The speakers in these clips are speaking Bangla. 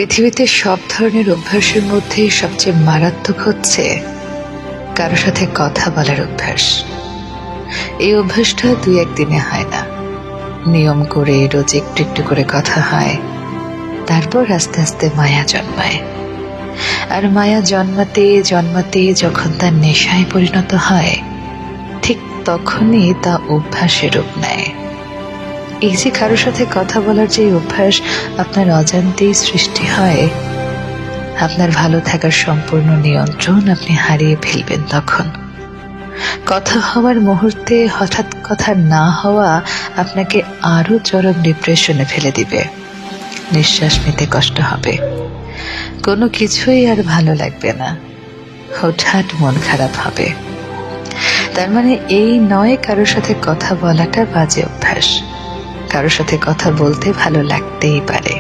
পৃথিবীতে সব ধরনের অভ্যাসের মধ্যে সবচেয়ে মারাত্মক হচ্ছে কারো সাথে কথা বলার অভ্যাস। এই অভ্যাসটা দুই একদিনে হয় না, নিয়ম করে রোজ একটু একটু করে কথা হয়, তারপর আস্তে আস্তে মায়া জন্মায়। আর মায়া জন্মাতে জন্মাতে যখন তার নেশায় পরিণত হয়, ঠিক তখনই তা অভ্যাসের রূপ নেয়। এই যে কারো সাথে কথা বলার যে অভ্যাস আপনার অজান্তেই সৃষ্টি হয়, আপনার ভালো থাকার সম্পূর্ণ নিয়ন্ত্রণ আপনি হারিয়ে ফেলবেন। তখন কথা হওয়ার মুহূর্তে হঠাৎ কথা না হওয়া আপনাকে আরো চরম ডিপ্রেশনে ফেলে দিবে। নিঃশ্বাস নিতে কষ্ট হবে, কোনো কিছুই আর ভালো লাগবে না, হঠাৎ মন খারাপ হবে। তার মানে এই নয় কারো সাথে কথা বলাটা বাজে অভ্যাস। কারোর সাথে কথা বলতে ভালো লাগতেই পারে,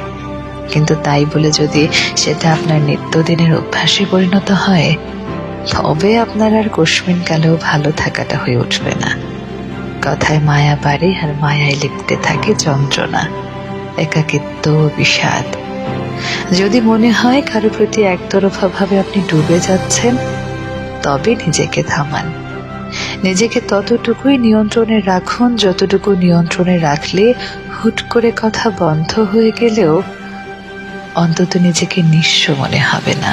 কিন্তু তাই বলে যদি সেটা আপনার নিত্যদিনের অভ্যাসে পরিণত হয়, তবে আপনার আর কস্মিন কালেও ভালো থাকাটা হয়ে উঠবে না। কথায় মায়া বাড়ে, আর মায়ায় লিপ্তে থাকে যন্ত্রণা, একাকিত্ব, বিষাদ। যদি মনে হয় কারো প্রতি একতরফা ভাবে আপনি ডুবে যাচ্ছেন, তবে নিজেকে থামান। নিজেকে ততটুকুই নিয়ন্ত্রণে রাখুন যতটুকু নিয়ন্ত্রণে রাখলে হুট করে কথা বন্ধ হয়ে গেলেও অন্তত নিজেকে নিঃস্ব মনে হবে না।